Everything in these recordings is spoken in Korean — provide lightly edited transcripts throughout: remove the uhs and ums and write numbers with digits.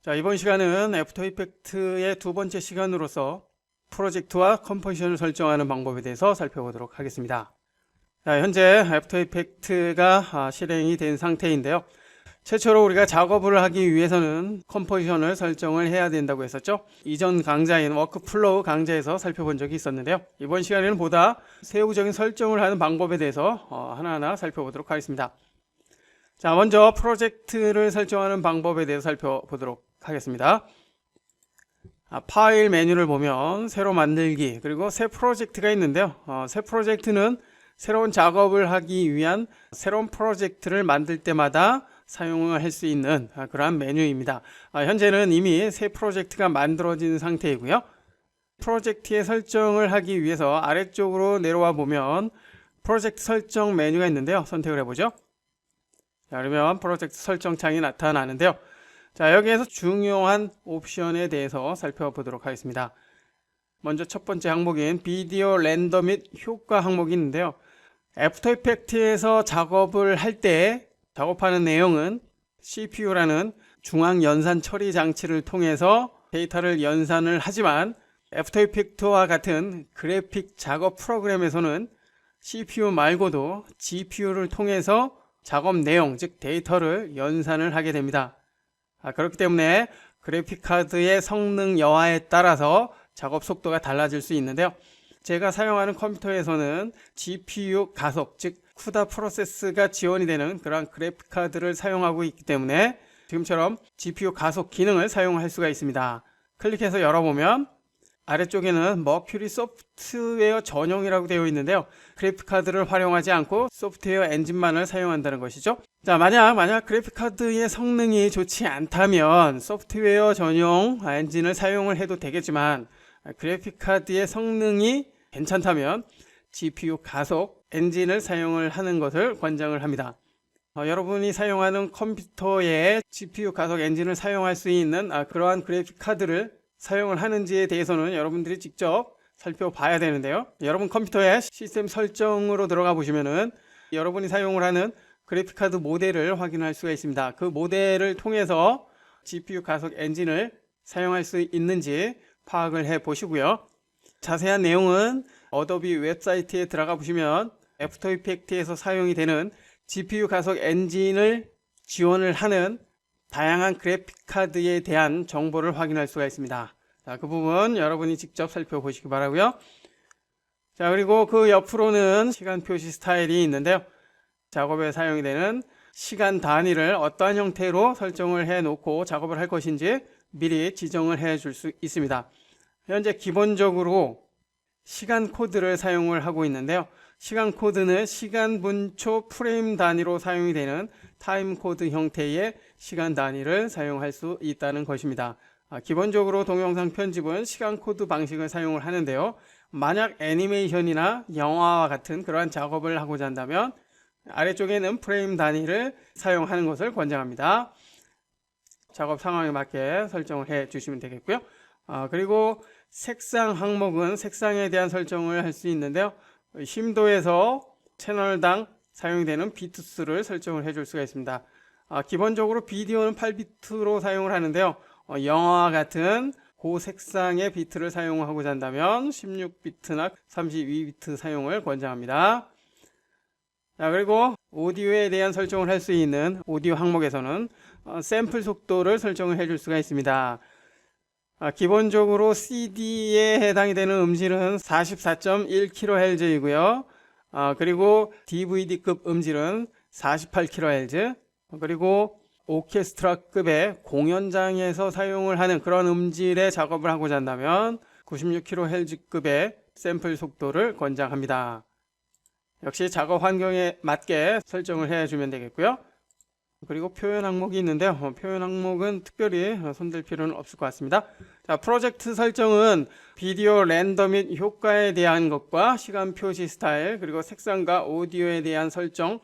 자, 이번 시간은 애프터 이펙트의 두 번째 시간으로서 프로젝트와 컴포지션을 설정하는 방법에 대해서 살펴보도록 하겠습니다. 자, 현재 애프터 이펙트가 실행이 된 상태인데요. 최초로 우리가 작업을 하기 위해서는 컴포지션을 설정을 해야 된다고 했었죠. 이전 강좌인 워크플로우 강좌에서 살펴본 적이 있었는데요. 이번 시간에는 보다 세부적인 설정을 하는 방법에 대해서 하나하나 살펴보도록 하겠습니다. 자, 먼저 프로젝트를 설정하는 방법에 대해서 살펴보도록 하겠습니다. 파일 메뉴를 보면 새로 만들기 그리고 새 프로젝트가 있는데요. 새 프로젝트는 새로운 작업을 하기 위한 새로운 프로젝트를 만들 때마다 사용을 할 수 있는 그러한 메뉴입니다. 현재는 이미 새 프로젝트가 만들어진 상태이고요. 프로젝트의 설정을 하기 위해서 아래쪽으로 내려와 보면 프로젝트 설정 메뉴가 있는데요. 선택을 해보죠. 자, 그러면 프로젝트 설정 창이 나타나는데요. 자, 여기에서 중요한 옵션에 대해서 살펴보도록 하겠습니다. 먼저 첫 번째 항목인 비디오 렌더 및 효과 항목이 있는데요. 애프터 이펙트에서 작업을 할 때 작업하는 내용은 CPU라는 중앙 연산 처리 장치를 통해서 데이터를 연산을 하지만 애프터 이펙트와 같은 그래픽 작업 프로그램에서는 CPU 말고도 GPU를 통해서 작업 내용, 즉 데이터를 연산을 하게 됩니다. 그렇기 때문에 그래픽카드의 성능 여하에 따라서 작업 속도가 달라질 수 있는데요. 제가 사용하는 컴퓨터에서는 GPU 가속, 즉 CUDA 프로세스가 지원이 되는 그런 그래픽카드를 사용하고 있기 때문에 지금처럼 GPU 가속 기능을 사용할 수가 있습니다. 클릭해서 열어보면 아래쪽에는 머큐리 소프트웨어 전용이라고 되어 있는데요. 그래픽카드를 활용하지 않고 소프트웨어 엔진만을 사용한다는 것이죠. 자, 만약 그래픽카드의 성능이 좋지 않다면 소프트웨어 전용 엔진을 사용을 해도 되겠지만 그래픽카드의 성능이 괜찮다면 GPU 가속 엔진을 사용을 하는 것을 권장을 합니다. 여러분이 사용하는 컴퓨터에 GPU 가속 엔진을 사용할 수 있는 그러한 그래픽카드를 사용을 하는지에 대해서는 여러분들이 직접 살펴봐야 되는데요. 여러분 컴퓨터의 시스템 설정으로 들어가 보시면은 여러분이 사용을 하는 그래픽카드 모델을 확인할 수가 있습니다. 그 모델을 통해서 GPU 가속 엔진을 사용할 수 있는지 파악을 해 보시고요. 자세한 내용은 어도비 웹사이트에 들어가 보시면 애프터 이펙트에서 사용이 되는 GPU 가속 엔진을 지원을 하는 다양한 그래픽카드에 대한 정보를 확인할 수가 있습니다. 자, 그 부분 여러분이 직접 살펴보시기 바라고요. 자, 그리고 그 옆으로는 시간 표시 스타일이 있는데요. 작업에 사용이 되는 시간 단위를 어떠한 형태로 설정을 해 놓고 작업을 할 것인지 미리 지정을 해 줄 수 있습니다. 현재 기본적으로 시간 코드를 사용을 하고 있는데요. 시간 코드는 시간 분초 프레임 단위로 사용이 되는 타임 코드 형태의 시간 단위를 사용할 수 있다는 것입니다. 기본적으로 동영상 편집은 시간 코드 방식을 사용을 하는데요. 만약 애니메이션이나 영화와 같은 그러한 작업을 하고자 한다면 아래쪽에는 프레임 단위를 사용하는 것을 권장합니다. 작업 상황에 맞게 설정을 해 주시면 되겠고요. 그리고 색상 항목은 색상에 대한 설정을 할 수 있는데요. 심도에서 채널당 사용되는 비트수를 설정을 해줄 수가 있습니다. 기본적으로 비디오는 8비트로 사용을 하는데요. 영화와 같은 고색상의 비트를 사용하고자 한다면 16비트나 32비트 사용을 권장합니다. 자, 그리고 오디오에 대한 설정을 할 수 있는 오디오 항목에서는 샘플 속도를 설정을 해줄 수가 있습니다. 기본적으로 CD에 해당이 되는 음질은 44.1kHz이고요. 그리고 DVD급 음질은 48kHz, 그리고 오케스트라급의 공연장에서 사용을 하는 그런 음질의 작업을 하고자 한다면 96kHz급의 샘플 속도를 권장합니다. 역시 작업 환경에 맞게 설정을 해주면 되겠고요. 그리고 표현 항목이 있는데요. 표현 항목은 특별히 손댈 필요는 없을 것 같습니다. 자, 프로젝트 설정은 비디오 렌더 및 효과에 대한 것과 시간 표시 스타일 그리고 색상과 오디오에 대한 설정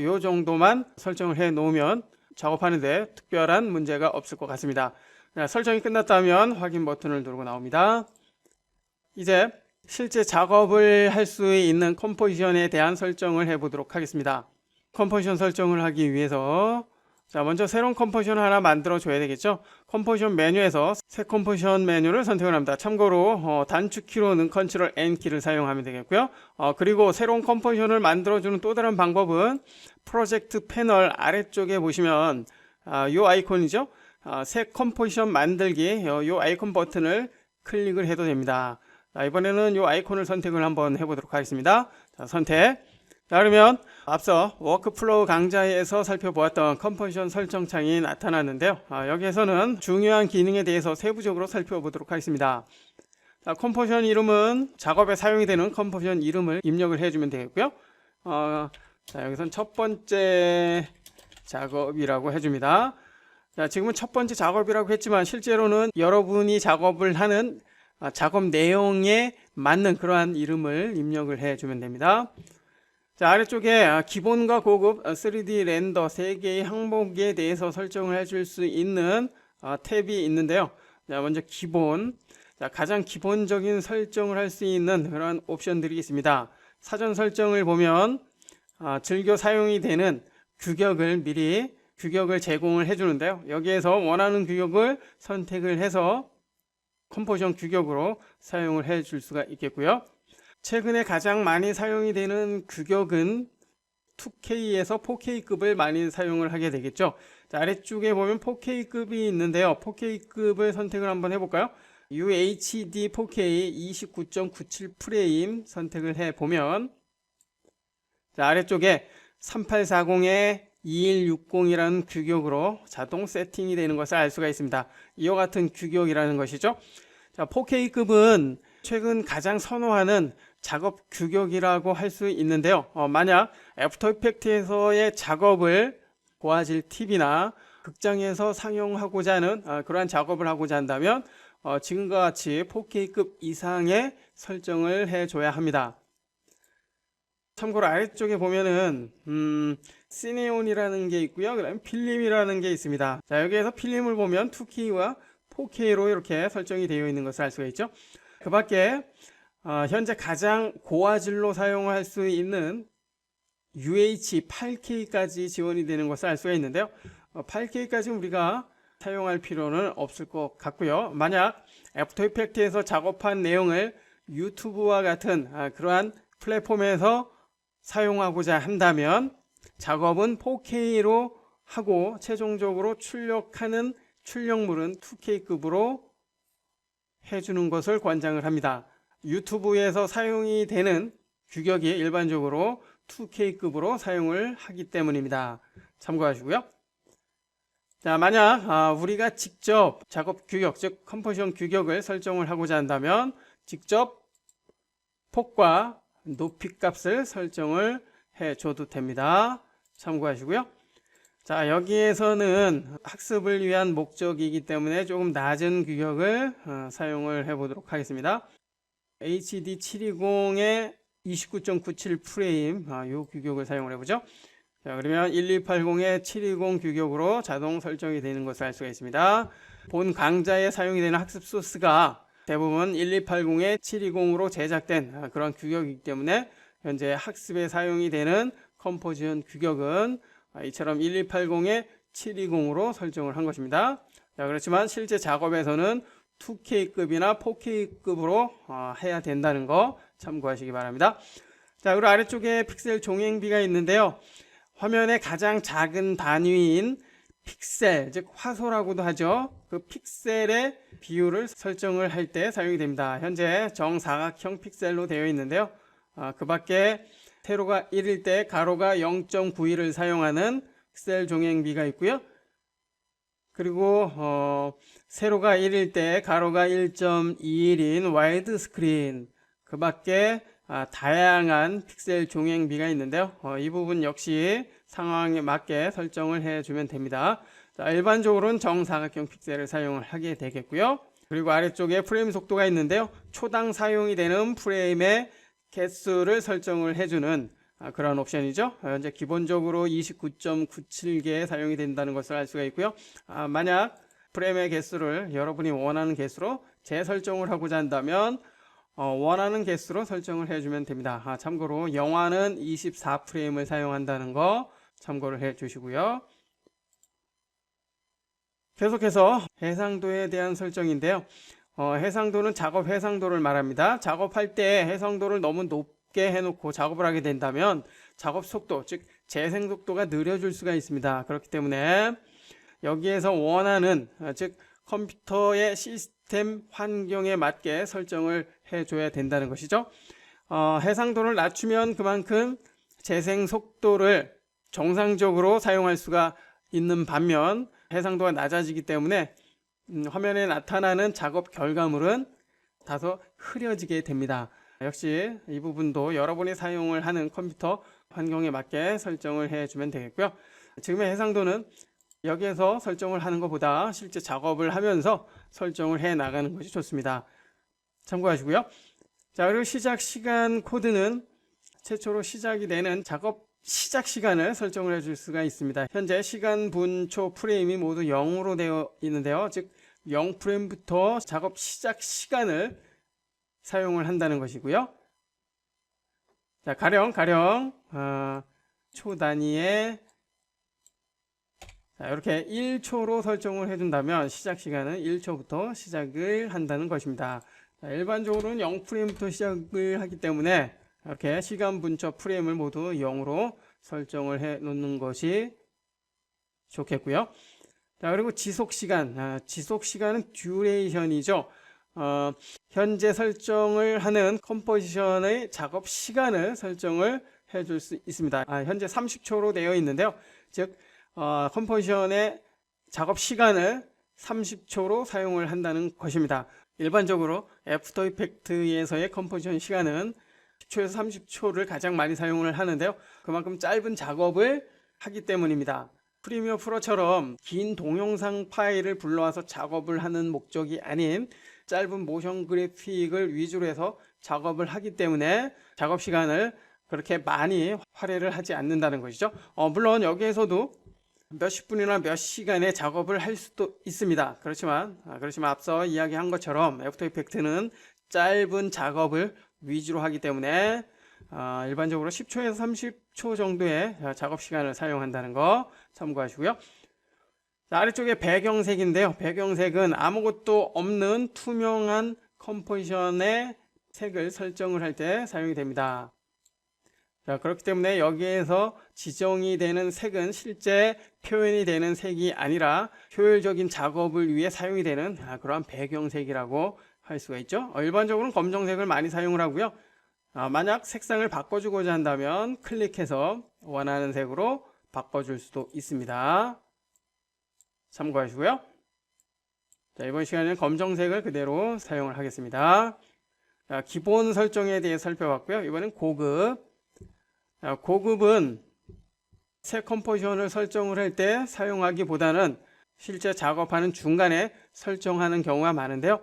요 정도만 설정을 해 놓으면 작업하는데 특별한 문제가 없을 것 같습니다. 자, 설정이 끝났다면 확인 버튼을 누르고 나옵니다. 이제 실제 작업을 할 수 있는 컴포지션에 대한 설정을 해 보도록 하겠습니다. 컴포지션 설정을 하기 위해서 자, 먼저 새로운 컴포지션을 하나 만들어 줘야 되겠죠. 컴포지션 메뉴에서 새 컴포지션 메뉴를 선택을 합니다. 참고로 단축키로는 컨트롤 N 키를 사용하면 되겠고요. 그리고 새로운 컴포지션을 만들어 주는 또 다른 방법은 프로젝트 패널 아래쪽에 보시면 이 아이콘이죠. 새 컴포지션 만들기 이 아이콘 버튼을 클릭을 해도 됩니다. 자, 이번에는 이 아이콘을 선택을 한번 해보도록 하겠습니다. 자, 선택. 자, 그러면 앞서 워크플로우 강좌에서 살펴보았던 컴포지션 설정 창이 나타났는데요. 여기에서는 중요한 기능에 대해서 세부적으로 살펴보도록 하겠습니다. 자, 컴포지션 이름은 작업에 사용이 되는 컴포지션 이름을 입력을 해주면 되겠고요. 자, 여기선 첫 번째 작업이라고 해줍니다. 자, 지금은 첫 번째 작업이라고 했지만 실제로는 여러분이 작업을 하는 작업 내용에 맞는 그러한 이름을 입력을 해주면 됩니다. 자, 아래쪽에 기본과 고급 3D 렌더 3개의 항목에 대해서 설정을 해줄 수 있는 탭이 있는데요. 자, 먼저 기본. 자, 가장 기본적인 설정을 할 수 있는 그런 옵션들이 있습니다. 사전 설정을 보면 즐겨 사용이 되는 규격을 미리 규격을 제공을 해주는데요. 여기에서 원하는 규격을 선택을 해서 컴포지션 규격으로 사용을 해줄 수가 있겠고요. 최근에 가장 많이 사용이 되는 규격은 2K에서 4K급을 많이 사용을 하게 되겠죠. 자, 아래쪽에 보면 4K급이 있는데요. 4K급을 선택을 한번 해볼까요? UHD 4K 29.97 프레임 선택을 해보면 자, 아래쪽에 3840에 2160이라는 규격으로 자동 세팅이 되는 것을 알 수가 있습니다. 이와 같은 규격이라는 것이죠. 자, 4K급은 최근 가장 선호하는 작업 규격이라고 할 수 있는데요. 만약 애프터 이펙트에서의 작업을 고화질 팁이나 극장에서 상영하고자 하는 그러한 작업을 하고자 한다면 지금과 같이 4K급 이상의 설정을 해줘야 합니다. 참고로 아래쪽에 보면은 시네온이라는 게 있고요. 그 다음에 필름이라는 게 있습니다. 자, 여기에서 필름을 보면 2K와 4K로 이렇게 설정이 되어 있는 것을 알 수가 있죠. 그 밖에 현재 가장 고화질로 사용할 수 있는 UH 8K까지 지원이 되는 것을 알 수가 있는데요. 8K까지 우리가 사용할 필요는 없을 것 같고요. 만약 애프터 이펙트에서 작업한 내용을 유튜브와 같은 그러한 플랫폼에서 사용하고자 한다면 작업은 4K로 하고 최종적으로 출력하는 출력물은 2K급으로 해주는 것을 권장을 합니다. 유튜브에서 사용이 되는 규격이 일반적으로 2K급으로 사용을 하기 때문입니다. 참고하시고요. 자, 만약 우리가 직접 작업 규격, 즉 컴포지션 규격을 설정을 하고자 한다면 직접 폭과 높이 값을 설정을 해줘도 됩니다. 참고하시고요. 자, 여기에서는 학습을 위한 목적이기 때문에 조금 낮은 규격을 사용을 해보도록 하겠습니다. HD 720에 29.97 프레임 이 규격을 사용을 해보죠. 자, 그러면 1280에 720 규격으로 자동 설정이 되는 것을 알 수가 있습니다. 본 강좌에 사용이 되는 학습 소스가 대부분 1280에 720으로 제작된 그런 규격이기 때문에 현재 학습에 사용이 되는 컴포지션 규격은 이처럼 1280에 720으로 설정을 한 것입니다. 자, 그렇지만 실제 작업에서는 2K급이나 4K급으로 해야 된다는 거 참고하시기 바랍니다. 자, 그리고 아래쪽에 픽셀 종횡비가 있는데요. 화면의 가장 작은 단위인 픽셀, 즉 화소라고도 하죠. 그 픽셀의 비율을 설정을 할 때 사용이 됩니다. 현재 정사각형 픽셀로 되어 있는데요. 그 밖에 세로가 1일 때 가로가 0.91을 사용하는 픽셀 종횡비가 있고요. 그리고 세로가 1일 때 가로가 1.21인 와이드 스크린, 그 밖에 다양한 픽셀 종횡비가 있는데요. 이 부분 역시 상황에 맞게 설정을 해주면 됩니다. 자, 일반적으로는 정사각형 픽셀을 사용을 하게 되겠고요. 그리고 아래쪽에 프레임 속도가 있는데요. 초당 사용이 되는 프레임의 개수를 설정을 해주는 그런 옵션이죠. 현재 기본적으로 29.97개 사용이 된다는 것을 알 수가 있고요. 만약 프레임의 개수를 여러분이 원하는 개수로 재설정을 하고자 한다면 원하는 개수로 설정을 해주면 됩니다. 참고로 영화는 24프레임을 사용한다는 거 참고를 해 주시고요. 계속해서 해상도에 대한 설정인데요. 해상도는 작업 해상도를 말합니다. 작업할 때 해상도를 너무 높게 해놓고 작업을 하게 된다면 작업 속도, 즉 재생 속도가 느려질 수가 있습니다. 그렇기 때문에 여기에서 원하는, 즉 컴퓨터의 시스템 환경에 맞게 설정을 해줘야 된다는 것이죠. 해상도를 낮추면 그만큼 재생 속도를 정상적으로 사용할 수가 있는 반면 해상도가 낮아지기 때문에 화면에 나타나는 작업 결과물은 다소 흐려지게 됩니다. 역시 이 부분도 여러분이 사용을 하는 컴퓨터 환경에 맞게 설정을 해주면 되겠고요. 지금의 해상도는 여기에서 설정을 하는 것보다 실제 작업을 하면서 설정을 해 나가는 것이 좋습니다. 참고하시고요. 자, 그리고 시작 시간 코드는 최초로 시작이 되는 작업 시작 시간을 설정을 해줄 수가 있습니다. 현재 시간, 분, 초, 프레임이 모두 0으로 되어 있는데요. 즉 0프레임부터 작업 시작 시간을 사용을 한다는 것이고요. 자, 가령 초 단위에 이렇게 1초로 설정을 해준다면 시작 시간은 1초부터 시작을 한다는 것입니다. 자, 일반적으로는 0프레임부터 시작을 하기 때문에 이렇게 시간, 분초, 프레임을 모두 0으로 설정을 해 놓는 것이 좋겠고요. 자, 그리고 지속시간, 지속시간은 듀레이션이죠. 현재 설정을 하는 컴포지션의 작업 시간을 설정을 해줄 수 있습니다. 현재 30초로 되어 있는데요. 즉 컴포지션의 작업 시간을 30초로 사용을 한다는 것입니다. 일반적으로 애프터 이펙트에서의 컴포지션 시간은 10초에서 30초를 가장 많이 사용을 하는데요. 그만큼 짧은 작업을 하기 때문입니다. 프리미어 프로처럼 긴 동영상 파일을 불러와서 작업을 하는 목적이 아닌 짧은 모션 그래픽을 위주로 해서 작업을 하기 때문에 작업 시간을 그렇게 많이 할애를 하지 않는다는 것이죠. 물론 여기에서도 몇십 분이나 몇 시간의 작업을 할 수도 있습니다. 그렇지만 앞서 이야기한 것처럼 애프터 이펙트는 짧은 작업을 위주로 하기 때문에 일반적으로 10초에서 30초 정도의 작업 시간을 사용한다는 거 참고하시고요. 자, 아래쪽에 배경색인데요. 배경색은 아무것도 없는 투명한 컴포지션의 색을 설정을 할 때 사용이 됩니다. 자, 그렇기 때문에 여기에서 지정이 되는 색은 실제 표현이 되는 색이 아니라 효율적인 작업을 위해 사용이 되는 그러한 배경색이라고 할 수가 있죠. 일반적으로는 검정색을 많이 사용을 하고요. 만약 색상을 바꿔주고자 한다면 클릭해서 원하는 색으로 바꿔줄 수도 있습니다. 참고하시고요. 자, 이번 시간에는 검정색을 그대로 사용을 하겠습니다. 자, 기본 설정에 대해 살펴봤고요. 이번엔 고급. 고급은 새 컴포지션을 설정을 할 때 사용하기보다는 실제 작업하는 중간에 설정하는 경우가 많은데요.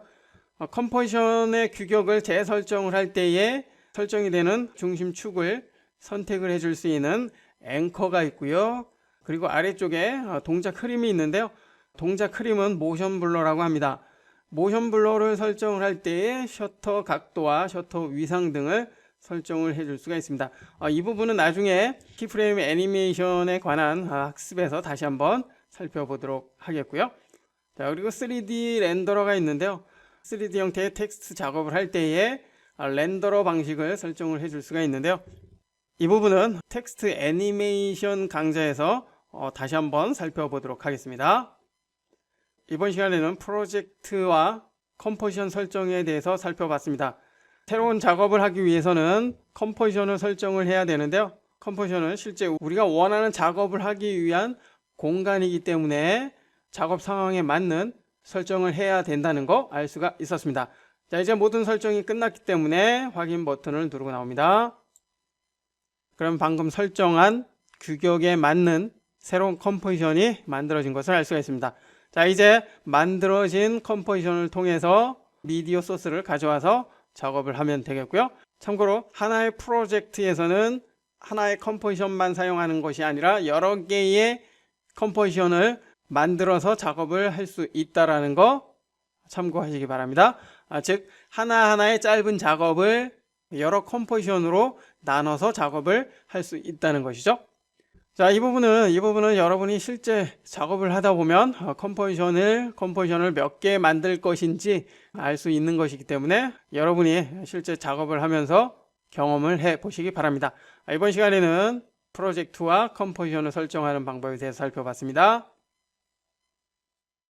컴포지션의 규격을 재설정을 할 때에 설정이 되는 중심축을 선택을 해줄 수 있는 앵커가 있고요. 그리고 아래쪽에 동작 흐름이 있는데요. 동작 흐름은 모션 블러라고 합니다. 모션 블러를 설정을 할 때에 셔터 각도와 셔터 위상 등을 설정을 해줄 수가 있습니다. 이 부분은 나중에 키프레임 애니메이션에 관한 학습에서 다시 한번 살펴보도록 하겠고요. 자, 그리고 3D 렌더러가 있는데요. 3D 형태의 텍스트 작업을 할 때에 렌더러 방식을 설정을 해줄 수가 있는데요. 이 부분은 텍스트 애니메이션 강좌에서 다시 한번 살펴보도록 하겠습니다. 이번 시간에는 프로젝트와 컴포지션 설정에 대해서 살펴봤습니다. 새로운 작업을 하기 위해서는 컴포지션을 설정을 해야 되는데요. 컴포지션은 실제 우리가 원하는 작업을 하기 위한 공간이기 때문에 작업 상황에 맞는 설정을 해야 된다는 거 알 수가 있었습니다. 자, 이제 모든 설정이 끝났기 때문에 확인 버튼을 누르고 나옵니다. 그럼 방금 설정한 규격에 맞는 새로운 컴포지션이 만들어진 것을 알 수가 있습니다. 자, 이제 만들어진 컴포지션을 통해서 미디어 소스를 가져와서 작업을 하면 되겠고요. 참고로 하나의 프로젝트에서는 하나의 컴포지션만 사용하는 것이 아니라 여러 개의 컴포지션을 만들어서 작업을 할 수 있다는 거 참고하시기 바랍니다. 즉 하나하나의 짧은 작업을 여러 컴포지션으로 나눠서 작업을 할 수 있다는 것이죠. 자, 이 부분은 여러분이 실제 작업을 하다 보면 컴포지션을 몇 개 만들 것인지 알 수 있는 것이기 때문에 여러분이 실제 작업을 하면서 경험을 해 보시기 바랍니다. 이번 시간에는 프로젝트와 컴포지션을 설정하는 방법에 대해서 살펴봤습니다.